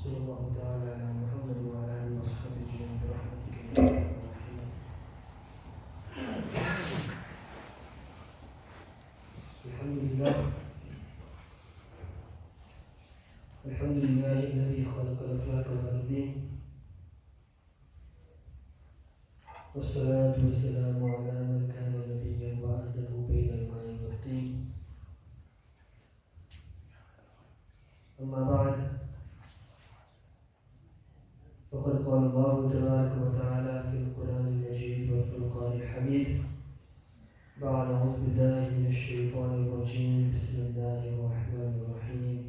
صلى الله تعالى على محمد وعلى آله وصحبه أجمعين برحمتك يا أرحم الراحمين. الحمد لله الذي خلق الأفلاك والأرضين، والصلاة والسلام على من كان نبيا وعهده بين الماء والطين. أما بعد، فقد قال الله تبارك وتعالى في القرآن المجيد والفرقان الحميد بعد أعوذ بالله من الشيطان الرجيم بسم الله الرحمن الرحيم.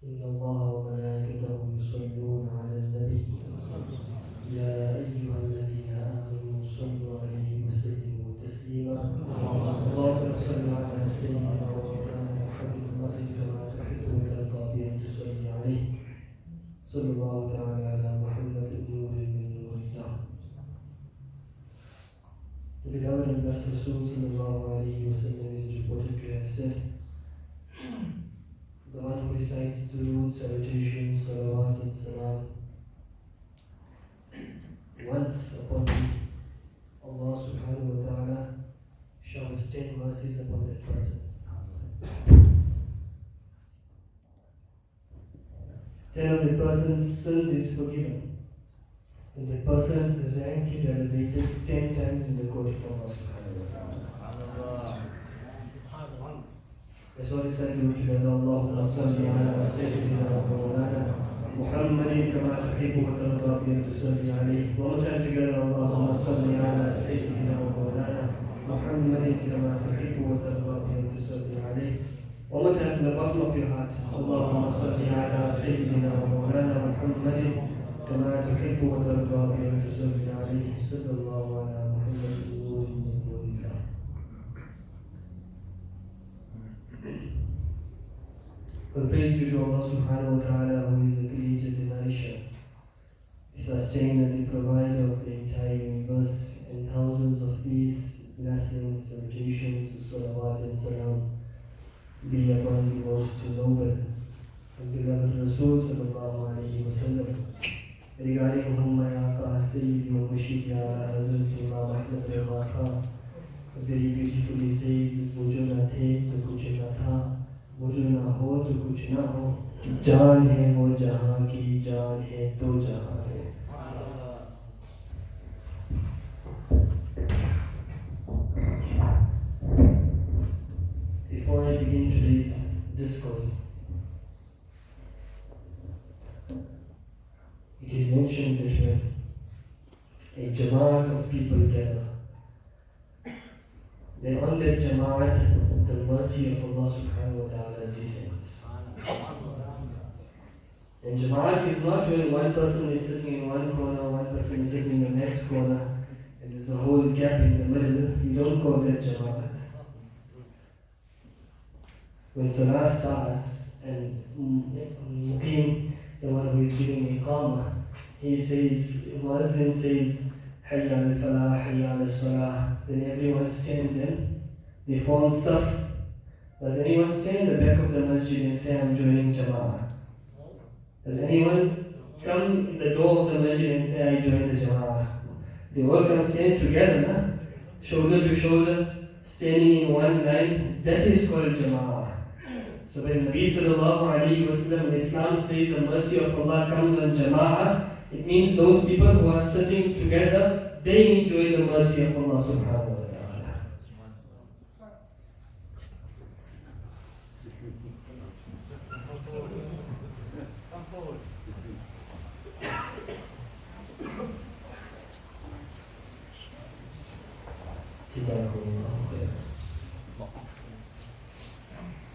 إن الله وملائكته يصلون على النبي يا أيها الذين آمنوا صلوا عليه وسلموا تسليما. اللهم صل على سيدنا ومولانا محمد كما تحب وترضى بأن تصلي عليه. صلى الله تعالى على محمد نور من نور الله. The beloved and blessed Rasul sallallahu alayhi wa sallam is reported to have said, the one who recites durood, salutations, salawat and salam once upon Allah subhanahu wa ta'ala showers 10 mercies upon that person. 10 of the person's sins is forgiven, and the person's rank is elevated 10 times in the court of Allah subhanahu wa ta'ala. That's why we said together, Allahumma salli ala sayyidina wa mawlana Muhammadin kama tuhibbu wa tarda bi an tusalli alayhi. One more time together, Allahumma salli ala sayyidina wa mawlana Muhammadin kama tuhibbu wa tarda bi an tusalli alayhi. One more time from the bottom of your heart, Allahumma salli ala sayyidina wa mawlana Muhammadin kama tuhibbu wa tarda bi an tusalli alayhi. Sallallahu ala Muhammadin nurin min nurillah. All praise due to Allah subhanahu wa ta'ala, who is the creator, the nourisher, the sustainer, the provider of the entire universe, and thousands of peace, blessings, salutations, salawat and salam be upon the most noble and beloved Rasul sallallahu alayhi wa sallam, regarding whom I ask Sayyidi wa Mushid ya Hazrat Imam Ahmad Raza Khan very beautifully says, wo jo na the to kuch na tha, वो जो ना हो तो कुछ ना हो, जान है वो जहाँ की, जान है तो जहाँ है. Before I begin today's discourse, it is mentioned that when a jama'at of people gather, then on that jama'at, the mercy of Allah subhanahu wa ta'ala descends. And jama'at is not when one person is sitting in one corner, one person is sitting in the next corner, and there's a whole gap in the middle. You don't call that jama'at. When salah starts and Muqim, the one who is giving iqamah, he says, Muazzin says, Hayya al-falah, Hayya al-salah, then everyone stands in. They form saf. Does anyone stand in the back of the masjid and say, I'm joining Jama'ah? Does anyone come in the door of the masjid and say, I join the Jama'ah? They all come stand together, na? Shoulder to shoulder, standing in one line. That is called Jama'ah. So when Nabi sallallahu alayhi wa sallam in Islam says the mercy of Allah comes on Jama'ah, it means those people who are sitting together, they enjoy the mercy of Allah subhanahu wa ta'ala.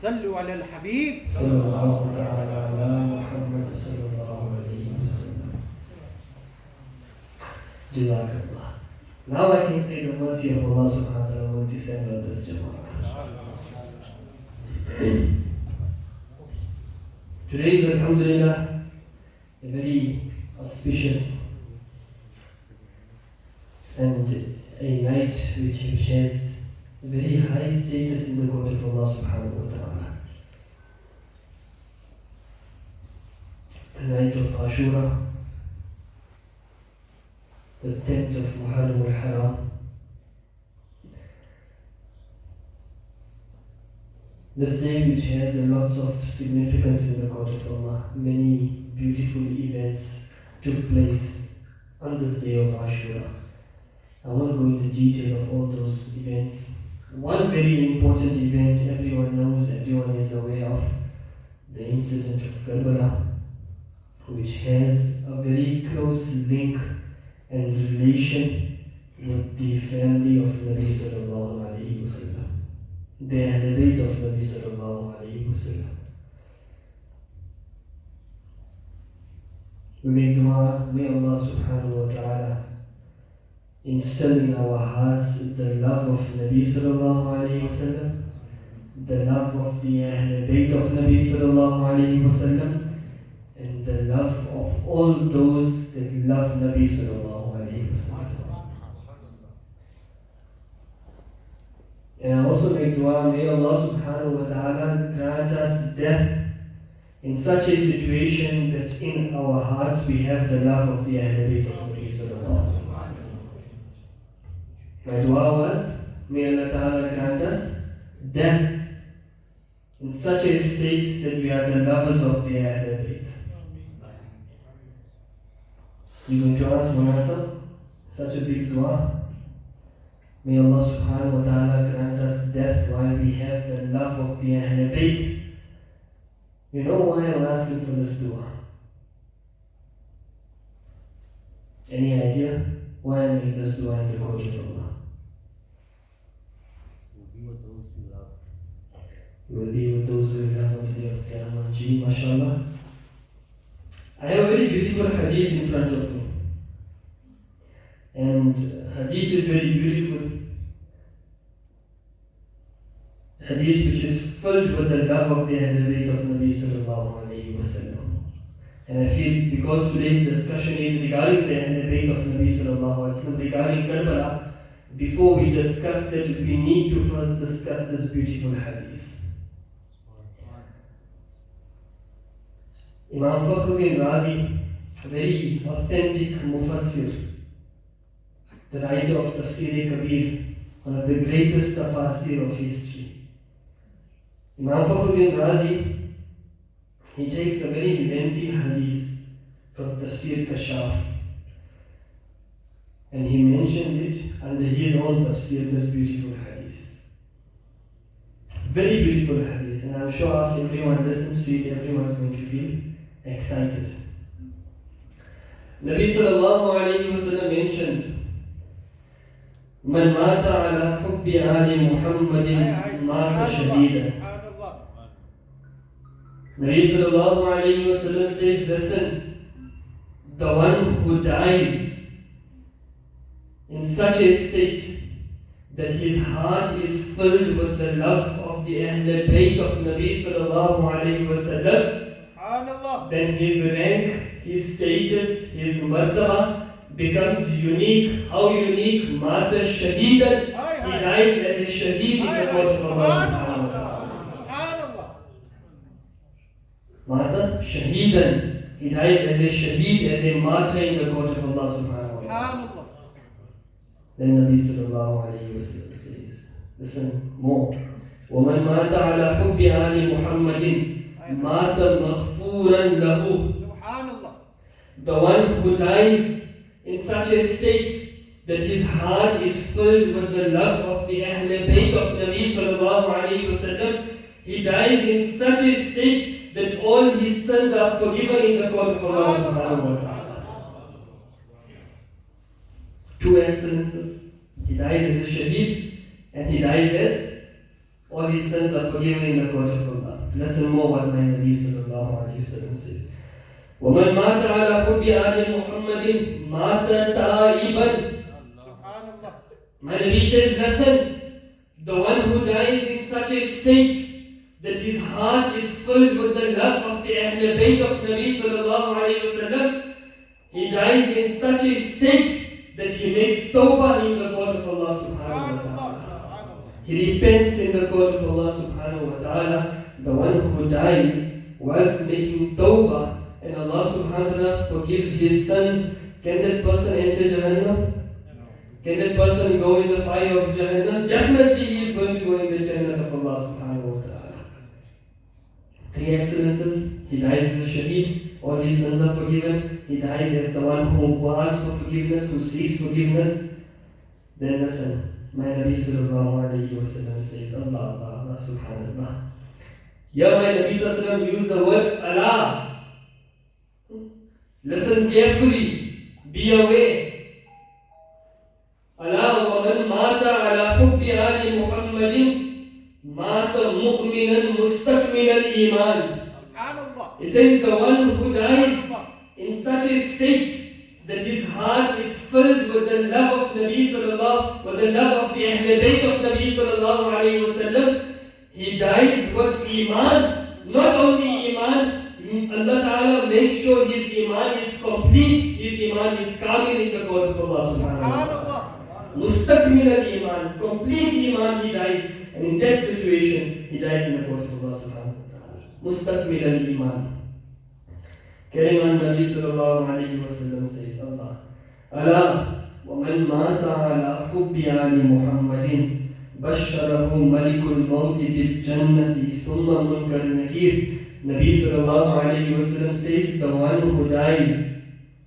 صلوا على الحبيب صلى الله تعالى على محمد صلى الله عليه وسلم. Jazakallah. Now I can say the mercy of Allah subhanahu wa ta'ala will descend on this jama'ah. Today is alhamdulillah a very auspicious and a night which shares a very high status in the court of Allah subhanahu wa ta'ala. The night of Ashura, the 10th of Muharram al-Haram. This day which has a lots of significance in the court of Allah. Many beautiful events took place on this day of Ashura. I won't go into detail of all those events. One very important event everyone knows, everyone is aware of, the incident of Karbala, which has a very close link and relation with the family of Nabi sallallahu alayhi wa sallam, the Ahlul Bayt of Nabi sallallahu alayhi wa sallam. We make dua, may Allah subhanahu wa ta'ala instill in our hearts the love of Nabi sallallahu alayhi wa sallam, the love of the Ahlul Bayt of Nabi sallallahu alayhi wa sallam, and the love of all those that love Nabi sallallahu alayhi wa sallam. And I also make dua, may Allah subhanahu wa ta'ala grant us death in such a situation that in our hearts we have the love of the Ahlul Bayt of Nabi sallallahu alayhi wa sallam. My dua was, may Allah ta'ala grant us death in such a state that we are the lovers of the Ahlul Bayt. You going to ask one answer? Such a big dua. May Allah subhanahu wa ta'ala grant us death while we have the love of the Ahlul Bayt. You know why I'm asking for this dua? Any idea why I make this dua in the court of Allah? You will be with those who love on the day of Qiyamah. Gee, mashallah. I have a very beautiful hadith in front of me. And hadith is very beautiful. Hadith which is filled with the love of the Ahlul Bayt of Nabi sallallahu alayhi wa sallam. And I feel because today's discussion is regarding the Ahlul Bayt of Nabi sallallahu alayhi wa sallam, regarding Karbala, before we discuss that, we need to first discuss this beautiful hadith. Imam Fakhruddin Razi, a very authentic mufassir, the writer of Tafsir-e-Kabir, one of the greatest tafasir of history. Imam Fakhruddin Razi, he takes a very lengthy hadith from Tafsir Kashaf and he mentions it under his own tafsir, this beautiful hadith. Very beautiful hadith, and I'm sure after everyone listens to it, everyone's going to feel excited. Nabi sallallahu alayhi wa sallam mentions, Man mata ala hubbi ali Muhammadin mata shaheedan. Nabi sallallahu alayhi wa sallam says, listen, the one who dies in such a state that his heart is filled with the love of the Ahlul Bayt of Nabi sallallahu alayhi wa sallam, then his rank, his status, his martaba becomes unique. How unique? Mata shaheedan. He dies as a shaheed in the court of Allah. Mata shaheedan. He dies as a shaheed, as a martyr in the court of Allah subhanahu wa ta'ala. Then Nabi sallallahu alayhi wa sallam says, listen more. وَمَنْ مَاتَ عَلَى حُبِّ آلِ مُحَمَّدٍ مَاتَ مَغْفُورًا لَهُ. The one who dies in such a state that his heart is filled with the love of the Ahlul Bayt of Nabi sallallahu alayhi wa sallam, he dies in such a state that all his sins are forgiven in the court of Allah subhanahu wa ta'ala. Two excellences. He dies as a shaheed and he dies as all his sins are forgiven in the court of Allah. Listen more what my Nabi sallallahu alayhi wa sallam says. وَمَنْ مَاتَ عَلَى حُبِّ آلِ مُحَمَّدٍ مَاتَ تَائِبًا. My Nabi says, listen, the one who dies in such a state that his heart is filled with the love of the Ahlul Bayt of Nabi sallallahu alayhi wa sallam, he dies in such a state that he makes tawbah in the court of Allah subhanahu wa ta'ala. He repents in the court of Allah subhanahu wa ta'ala. The one who dies whilst making tawbah and Allah subhanahu wa ta'ala forgives his sins, can that person enter Jahannam? Can that person go in the fire of Jahannam? Definitely he is going to go in the Jannah of Allah subhanahu wa ta'ala. 3 excellences: he dies as a shaheed, all his sins are forgiven, he dies as the one who asks for forgiveness, who seeks forgiveness. Then listen, my Nabi sallallahu alayhi wa sallam says, Allah, Allah, Allah subhanallah. Here my Nabi sallallahu alayhi wa sallam used the word Allah. Listen carefully, be aware. Allah wa man mata ala hubbi ali Muhammadin mata mu'minan mustakmil al-iman. It says the one who dies in such a state that his heart is filled with the love of Nabi sallallahu, with the love of the Ahlul Bayt of Nabi sallallahu alayhi wa sallam, he dies with iman. Not only iman, Allah Ta'ala makes sure his iman is complete, his iman is kamil in the court of Allah subhanahu wa ta'ala. Mustakmil al-iman, complete iman, he dies, and in that situation he dies in the court of Allah subhanahu wa ta'ala. Mustakmil al-iman. Carrying on, Nabi sallallahu alayhi wa sallam says, Allah, Allah wa man mata ala hubbi ali Muhammadin basharahu malikul mawti bil jannati thumma munkar nakir. Nabi sallallahu alayhi wa sallam says, the one who dies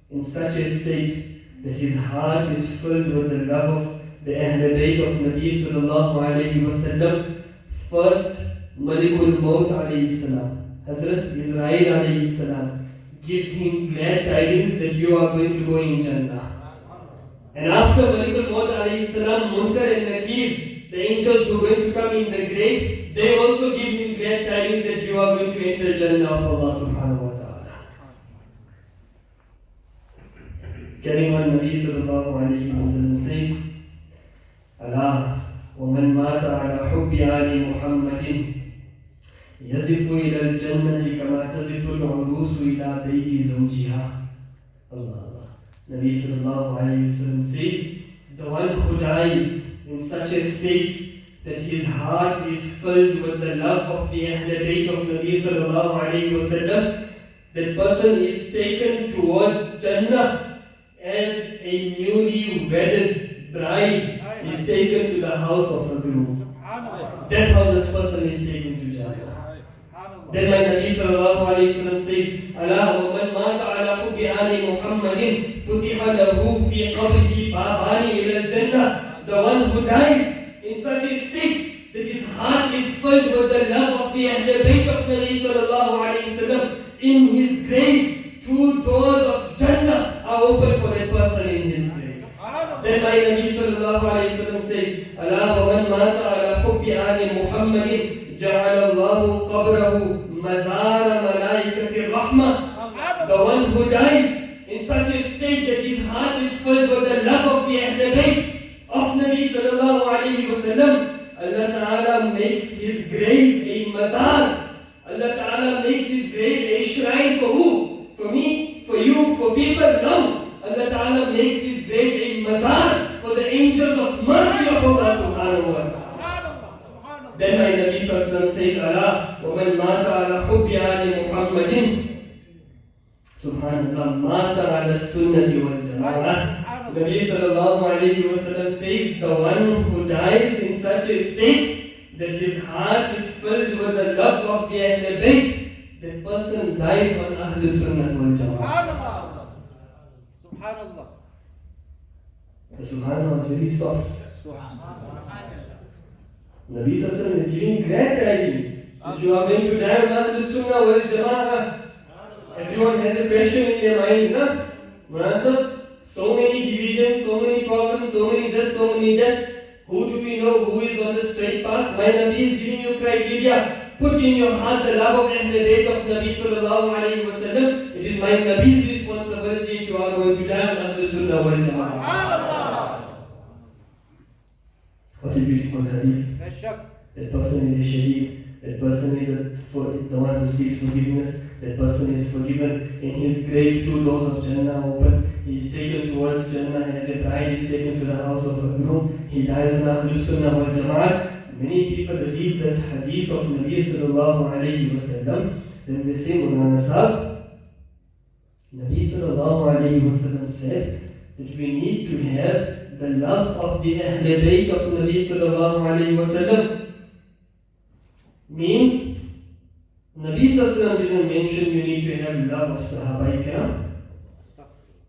in such a state that his heart is filled with the love of the Ahlul Bayt of Nabi sallallahu alayhi wa sallam, first Malikul Maut alayhi salam, Hazrat Israel alayhi salam, gives him glad tidings that you are going to go in Jannah. And after Malikul Maut alayhi salam, Munkar and Nakir, the angels who are going to come in the grave, they also give him glad tidings that you are going to enter Jannah of Allah subhanahu wa ta'ala. Carrying on, Nabi sallallahu alayhi wa sallam says, Allah wa man mata ala hubbi ali Muhammadin yazifu ila al-jannati kama tazifu al-urusu ila bayti zawjiha. Allah, Allah. Nabi sallallahu alayhi wa sallam says, the one who dies in such a state that his heart is filled with the love of the Ahlul Bayt of Nabi sallallahu alayhi wa sallam, that person is taken towards Jannah as a newly wedded bride is taken to the house of a groom. That's how this person is taken to Jannah. Then my Nabi sallallahu alayhi wa sallam says, Allah wa man mata ala hubbi ali Muhammadin futiha lahu fi qabrihi babani ila al-jannah. The one who dies in such a state that his heart is filled with the love of the Ahlul Bayt of Nabi sallallahu alayhi wa sallam, in his grave 2 doors of Jannah are open for that person in his grave. Then my Nabi sallallahu alayhi wa sallam says, Allah wa man mata ala hubbi ali Muhammadin ja'ala Allahu qabrahu mazara malaikati rahmah. The one who dies in such a state that his heart is filled with the love of the Ahlul Bayt of Nabi sallallahu alayhi wa sallam, Allah Ta'ala makes his grave a mazar. Allah Ta'ala makes his grave a shrine for who? For me, for you, for people? No. Allah Ta'ala makes his grave a mazar for the angels of mercy of Allah subhanahu wa ta'ala. Then my Nabi sallallahu alayhi wa sallam says, Allah wa man mata ala hubbi ali Muhammadin subhanallah mata ala sunnati wal jama'ah. Nabi sallallahu alayhi wa sallam says, the one who dies in such a state that his heart is filled with the love of the Ahlul Bayt, that person dies on Ahlul Sunnah wal Jama'ah. Subhanallah. The Subhanallah was very soft. Nabi sallallahu alayhi wa sallam is giving glad tidings that you are going to die on Ahlul Sunnah wal Jama'ah. Everyone has a question in their mind, huh? Munasab, so many divisions, so many problems, so many this, so many that. Who do we know who is on the straight path? My Nabi is giving you criteria. Put in your heart the love of Ahlul Bayt of Nabi sallallahu alayhi wa sallam. It is my Nabi's responsibility to are going to die on Ahlul Sunnah wal Jama'ah. What a beautiful hadith. That person is a shaheed. That person is for the one who seeks forgiveness. That person is forgiven. In his grave, 2 doors of Jannah open. He is taken towards Jannah as a bride is taken to the house of a groom. He dies on Ahlul Sunnah wal Jama'ah. many people read this hadith of Nabi sallallahu alayhi wasallam, then they say, Mulana Sahab, Nabi sallallahu alayhi wasallam said that we need to have the love of the Ahl Bayt of Nabi sallallahu alayhi wasallam. Means, Nabi sallallahu alayhi wasallam didn't mention you need to have love of Sahaba Ikram.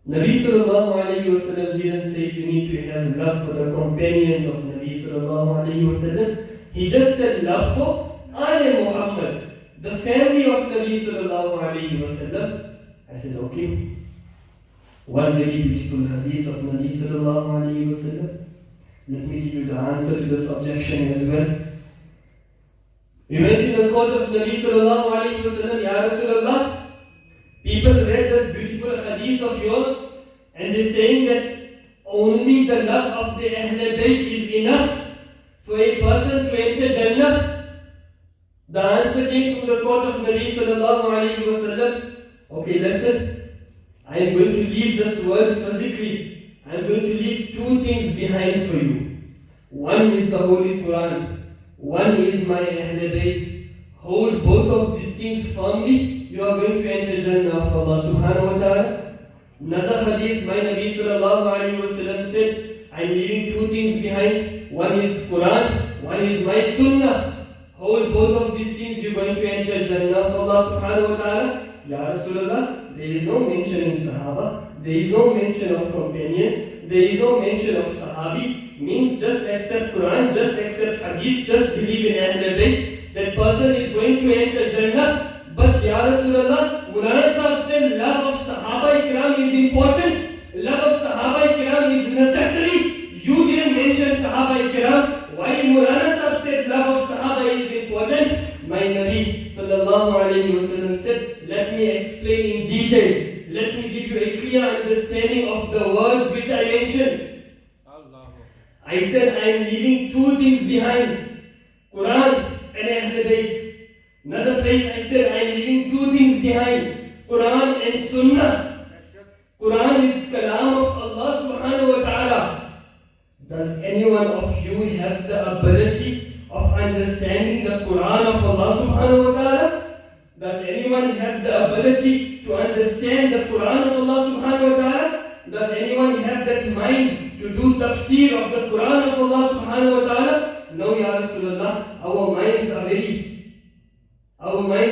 Nabi sallallahu alayhi wasallam didn't say you need to have love for the companions of Nabi sallallahu alayhi wasallam. He just said love for Ali Muhammad, the family of Nabi sallallahu alayhi wasallam. I said, okay. One very beautiful hadith of Nabi sallallahu alayhi wasallam. Let me give you the answer to this objection as well. We went in the court of Nabi sallallahu alayhi wasallam, Ya Rasulullah. People read this beautiful hadith of yours and they're saying that only the love of the Ahl Bayt is enough for a person to enter Jannah. The answer came from the court of Nabi sallallahu alayhi wasallam. Okay, listen. I am going to leave this world physically. I am going to leave two things behind for you. One is the Holy Quran. One is my Ahl Bayt. Hold both of these things firmly. You are going to enter Jannah of Allah subhanahu wa ta'ala. Another hadith, my Nabi sallallahu alayhi wa sallam said, I am leaving two things behind. One is Quran, one is my Sunnah. Hold both of these things, you are going to enter Jannah of Allah subhanahu wa ta'ala. Ya Rasulullah, there is no mention in Sahaba, there is no mention of companions, there is no mention of Sahabi. Means just accept Quran, just accept Hadith, just believe in Ahl Bayt. That person is going to enter Jannah. But Ya Rasulullah, Mulana Sahab said love of Sahaba Ikram is important. Love of Sahaba Ikram is necessary. You didn't mention Sahaba Ikram. Why Mulana Sahab said love of Sahaba is important? My Nabi sallallahu alayhi wa sallam said, let me explain in detail. Let me give you a clear understanding of the words which I mentioned. I said I am leaving two things behind. Quran and Ahl Bayt. Another place I said I am leaving two things behind. Quran and Sunnah. Quran is Kalam of Allah subhanahu wa ta'ala. Does anyone of you have the ability of understanding the Quran of Allah subhanahu wa ta'ala? Does anyone have the ability to understand the Quran of Allah subhanahu wa ta'ala? Does anyone have that mind to do tafsir of the Quran of Allah subhanahu wa ta'ala? No, Ya Rasulullah, our minds are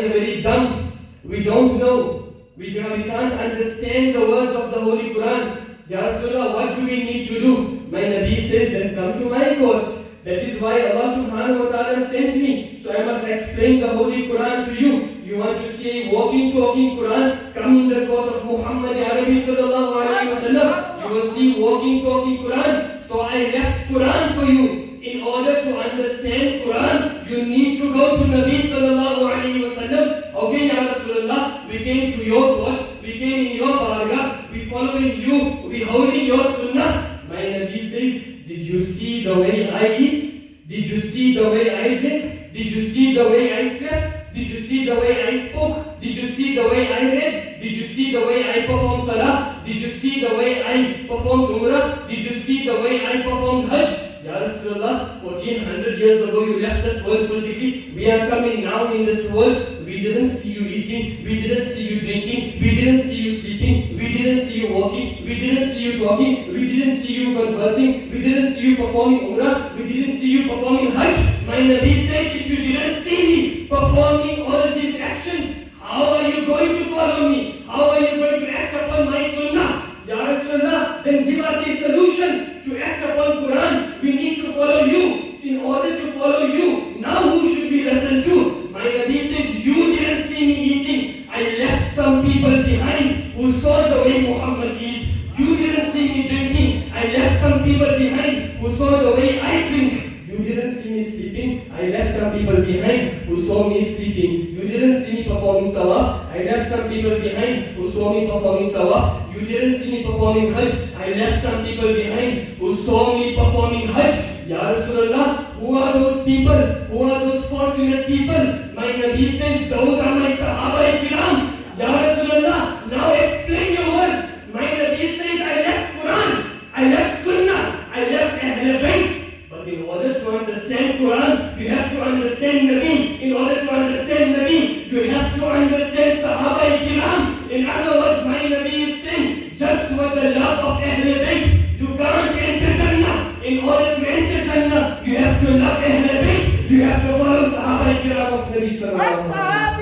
very dumb. We don't know. We can't understand the words of the Holy Quran. Ya Rasulullah, what do we need to do? My Nabi says, then come to my court. That is why Allah subhanahu wa ta'ala sent me. So I must explain the Holy Quran to you. You want to see a walking, talking Quran? Come in the court of Muhammad Arabi sallallahu alayhi wa sallam. You will see walking, talking Quran. So I left Quran for you. In order to understand Quran, you need to go to Nabi sallallahu alayhi wa sallam. Okay, Ya Rasulullah, we came to your court, we came in your bargah, we following you, we holding your sunnah. My Nabi says, did you see the way I eat? Did you see the way I drink? Did you see the way I slept? Did you see the way I spoke? Did you see the way I read? Did you see the way I performed salah? Did you see the way I performed umrah? Did you see the way I performed hajj? Ya Rasulullah, 1400 years ago you left this world physically. We are coming now in this world. We didn't see you eating. We didn't see you drinking. We didn't see you sleeping. We didn't see you walking. We didn't see you talking. We didn't see you conversing. We didn't see you performing umrah. We didn't see you performing hajj. My Nabi says, if you didn't see me performing all these actions, how are you going to follow me? How are you going to act upon my sunnah? Ya Rasulullah, then give us a solution to act upon Quran. We need to follow you. In order to follow you, now who should we listen to? My Nabi says, you didn't see me eating. I left some people behind who saw the way Muhammad eats. You didn't see me drinking. I left some people behind who saw the way I drink. You didn't see me sleeping. I left some people behind who saw me sleeping. You didn't see me performing tawaf. I left some people behind who saw me performing tawaf. You didn't see me performing hajj. I left some people behind who saw me performing hajj. Ya Rasulullah, who are those people? Who are those fortunate people? My Nabi says, those are my Sahaba Ikram. Ya Rasulullah, now explain your words. My Nabi says, I left Quran, I left Sunnah, I left Ahl Bayt. But in order to understand Quran, you have to understand Nabi. In order to understand Nabi, you have to understand Sahaba Kiram. In other words, my Nabi is saying, just with the love of Ahlul Bayt, you can't enter Jannah. In order to enter Jannah, you have to love Ahlul Bayt. You have to follow Sahaba Kiram of Nabi sallallahu alaihi wasallam.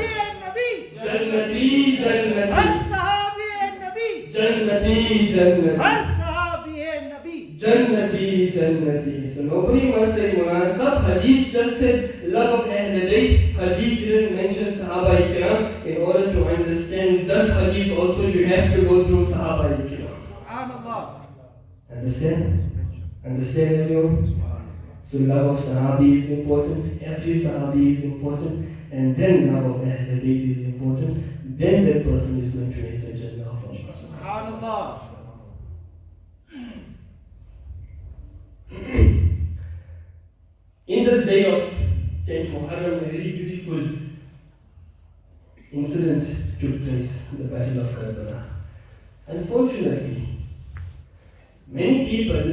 Jannati, Jannati. Jannati, Jannati. Jannati, Jannati. So nobody must say munasab. Hadith just said love of Ahlul Bayt. Hadith didn't mention Sahaba Ikram. In order to understand this hadith also you have to go through Sahaba Ikram. Subhanallah. Understand? Understand everyone? So love of Sahabi is important. Every Sahabi is important. And then love of Ahlul Bayt is important. Then that person is going to enter Jannah of Allah. Subhanallah. In this day of 10th Muharram, a very beautiful incident took place, the Battle of Karbala. Unfortunately, many people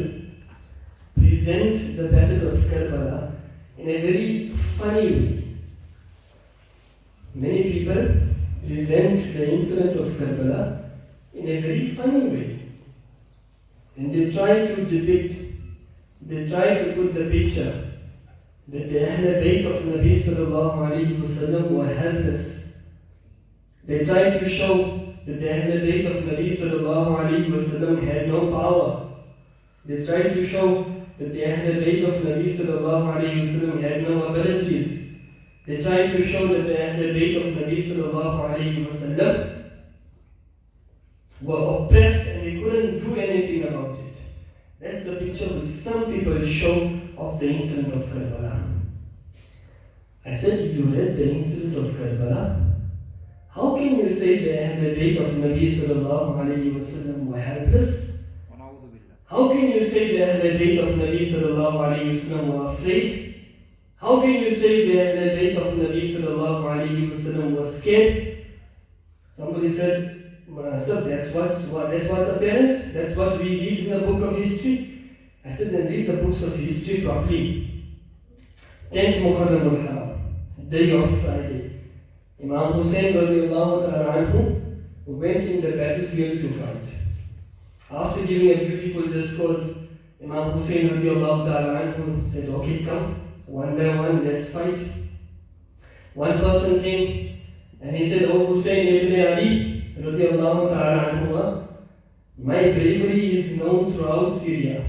present the Battle of Karbala in a very funny way. Many people present the incident of Karbala in a very funny way. And they try to depict, they try to put the picture that the Ahlul Bayt of Nabi sallallahu alayhi wasallam were helpless. They try to show that the Ahlul Bayt of Nabi sallallahu alayhi wasallam had no power. They try to show that the Ahlul Bayt of Nabi sallallahu alayhi wasallam had no abilities. They try to show that the Ahlul Bayt of Nabi sallallahu alayhi wasallam were oppressed and they couldn't do anything about it. That's the picture which some people show of the incident of Karbala. I said, you read the incident of Karbala? How can you say the Ahlul Bayt of Nabi sallallahu alayhi wasallam were helpless? How can you say the Ahlul Bayt of Nabi sallallahu alayhi wasallam were afraid? How can you say the Ahlul Bayt of Nabi sallallahu alayhi wasallam were scared? Somebody said, sir, that's what's apparent. That's what we read in the book of history. I said, then read the books of history properly. 10th Muharram al-Haram, day of Friday. Imam Hussain radiallahu ta'ala anhu went in the battlefield to fight. After giving a beautiful discourse, Imam Hussain radiallahu ta'ala anhu said, okay, come, one by one, let's fight. One person came and he said, oh Hussain ibn Ali, radiallahu ta'ala anhu, my bravery is known throughout Syria.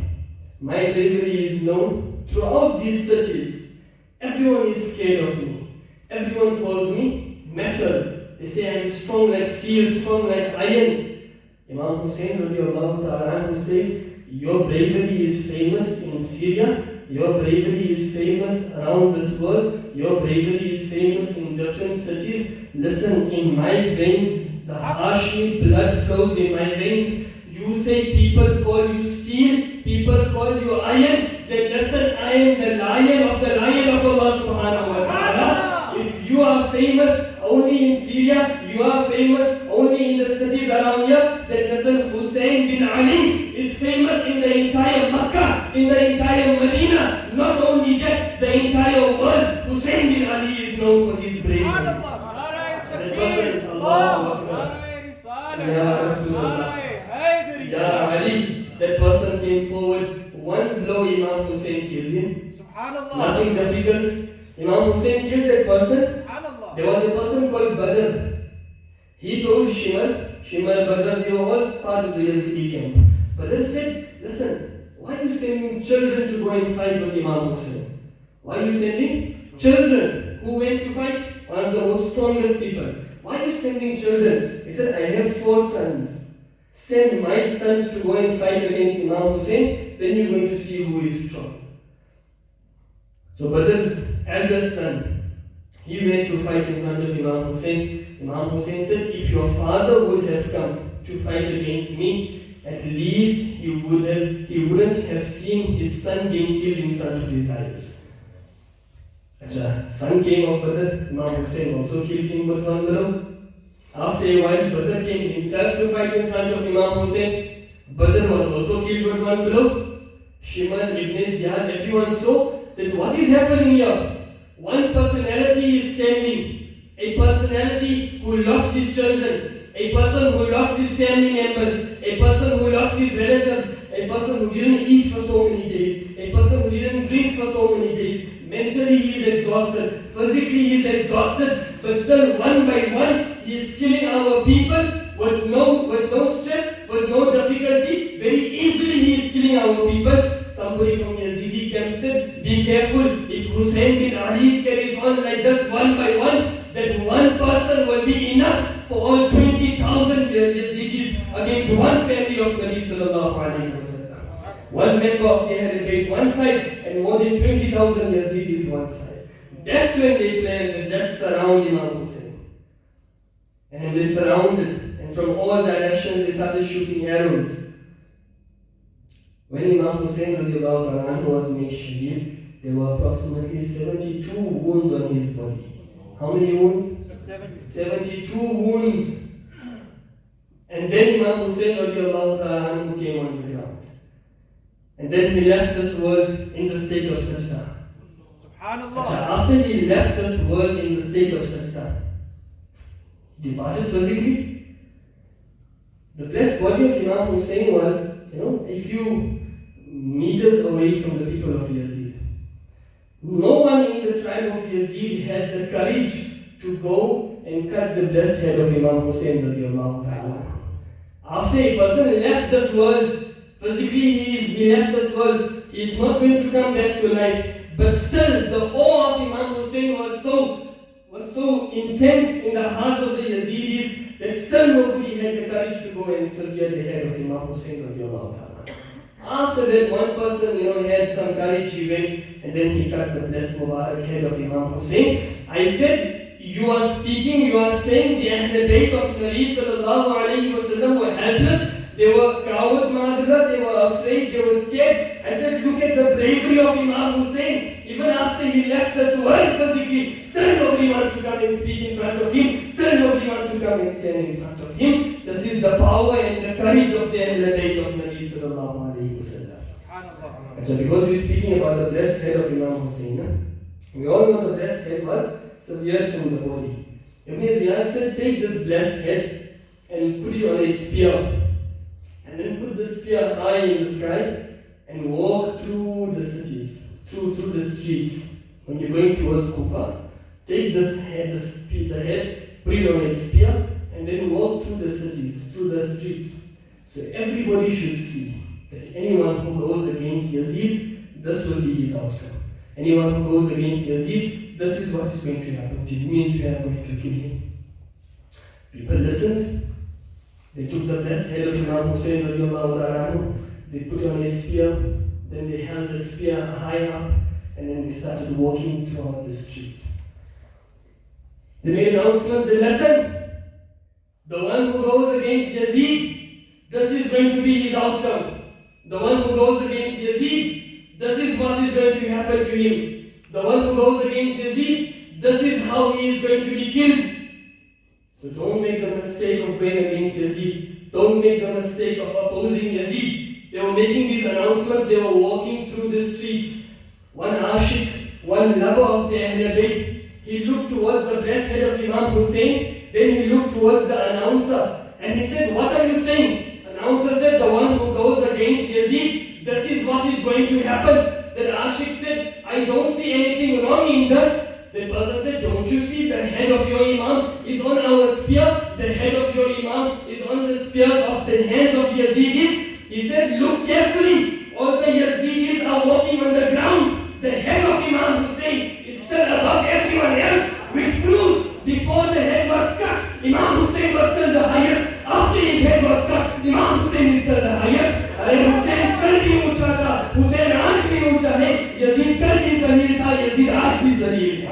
My bravery is known throughout these cities. Everyone is scared of me. Everyone calls me metal. They say I'm strong like steel, strong like iron. Imam Hussain radiallahu ta'ala anhu says, your bravery is famous in Syria. Your bravery is famous around this world. Your bravery is famous in different cities. Listen, in my veins, the Hashmi blood flows in my veins. You say people call you steel, people call you iron. Then listen, I am the lion of Allah subhanahu wa ta'ala. If you are famous only in Syria, you are famous only in the cities around here, then listen, Hussain bin Ali is famous in the entire Makkah, in the entire Medina. Not only that, the entire world. Hussain bin Ali is known for his bravery. That person, Allahu Akbar. Ya Rasulullah. Ya Ali, that person came forward. One blow, Imam Hussain killed him. Nothing difficult. Imam Hussain killed that person. There was a person called Badr. He told Shimar, Badr, they were all part of the Yazidi camp. Badr said, listen, why are you sending children to go and fight with Imam Hussain? Why are you sending children who went to fight? One of the most strongest people. Why are you sending children? He said, I have 4 sons. Send my sons to go and fight against Imam Hussain, then you're going to see who is strong. So Badr's eldest son, he went to fight in front of Imam Hussain. Imam Hussain said, if your father would have come to fight against me, at least he wouldn't have seen his son being killed in front of his eyes. Acha, son came of Badr, Imam Hussain also killed him with one blow. After a while, Badr came himself to fight in front of Imam Hussain. Badr was also killed with one blow. Shimon, Ibn Ziyad, everyone saw that what is happening here? One personality is standing. A personality who lost his children. A person who lost his family members. A person who lost his relatives. A person who didn't eat for so many days. A person who didn't drink for so many days. Mentally he is exhausted. Physically he is exhausted. But still one by one he is killing our people with no stress, with no difficulty. Very easily he is killing our people. Somebody from Yazidi camp said, be careful, if Hussain bin Ali carries on like this one by one, that one person will be enough for all 20,000 Yazidis against one family of Nabi sallallahu alayhi wa sallam. One member of the Ahlul Bayt one side and more than 20,000 Yazidis one side. That's when they planned that let's surround Imam Hussain. And they surrounded, and from all directions they started shooting arrows. When Imam Hussain radiallahu anhu was made shaheed, there were approximately 72 wounds on his body. How many wounds? 72 wounds. And then Imam Hussain radiallahu anhu came on the ground. And then he left this world in the state of sajda. After he left this world in the state of sajda, he departed physically. The blessed body of Imam Hussain was, a few meters away from the people of Yazid. No one in the tribe of Yazid had the courage to go and cut the blessed head of Imam Hussain radiallahu ta'ala. After a person left this world, physically he left this world, he is not going to come back to life. But still, the awe of Imam Hussain was so intense in the hearts of the Yazidis that still nobody had the courage to go and sever the head of Imam Hussain radiallahu ta'ala. After that, one person, had some courage, he went and then he cut the blessed Mubarak head of Imam Hussain. I said, you are saying the Ahlul Bayt of Nabi sallallahu alayhi wa sallam were helpless. They were cowards, madallah, they were afraid, they were scared. I said, look at the bravery of Imam Hussain. Even after he left this world physically, still nobody wants to come and speak in front of him. Still nobody wants to come and stand in front of him. This is the power and the courage of the Ahlul Bayt of Nabi sallallahu alayhi wa sallam. So because we're speaking about the blessed head of Imam Hussain, we all know the blessed head was severed from the body. Ibn Ziyad said, take this blessed head and put it on a spear. And then put the spear high in the sky and walk through the cities, through the streets. When you're going towards Kufa, take this head, the head, put it on a spear, and then walk through the cities, through the streets. So everybody should see that anyone who goes against Yazid, this will be his outcome. Anyone who goes against Yazid, this is what is going to happen to him. It means we are going to kill him. People listened. They took the blessed head of Imam Hussain radiallahu ta'ala, they put on a spear, then they held the spear high up, and then they started walking throughout the streets. They made announcements, they listened. The one who goes against Yazid, this is going to be his outcome. The one who goes against Yazid, this is what is going to happen to him. The one who goes against Yazid, this is how he is going to be killed. So don't make the mistake of going against Yazid. Don't make the mistake of opposing Yazid. They were making these announcements, they were walking through the streets. One ashik, one lover of the Ahlul Bayt, he looked towards the blessed head of Imam Hussain, then he looked towards the announcer, and he said, what are you saying? Announcer said, the one who goes against Yazid, this is what is going to happen. That ashik said, I don't see anything wrong in this. The person said, don't you see the head of your Imam is on our spear? The head of your Imam is on the spears of the hands of Yazidis. He said, look carefully. All the Yazidis are walking on the ground. The head of Imam Hussain is still above everyone else, which proves before the head was cut, Imam Hussain was still the highest. After his head was cut, Imam Hussain is still the highest. Hussain कल भी ऊंचा था, Hussain आज भी ऊंचा है. Yazid कल भी जलील था, Yazid आज भी जलील है.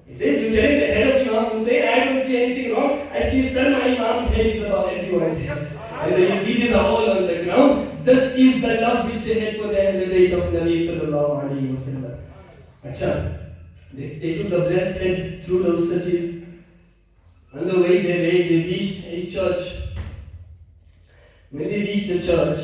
He says, you carry the head of Imam Hussain, I don't see anything wrong. I see still my Imam's head is above everyone's head. And the Yazidis are all on the ground. This is the love which they had for the Ahlul Bayt of Nabi sallallahu alayhi wa sallam. Acha, they took the blessed head through those cities. On the way they reached a church. When they reached the church,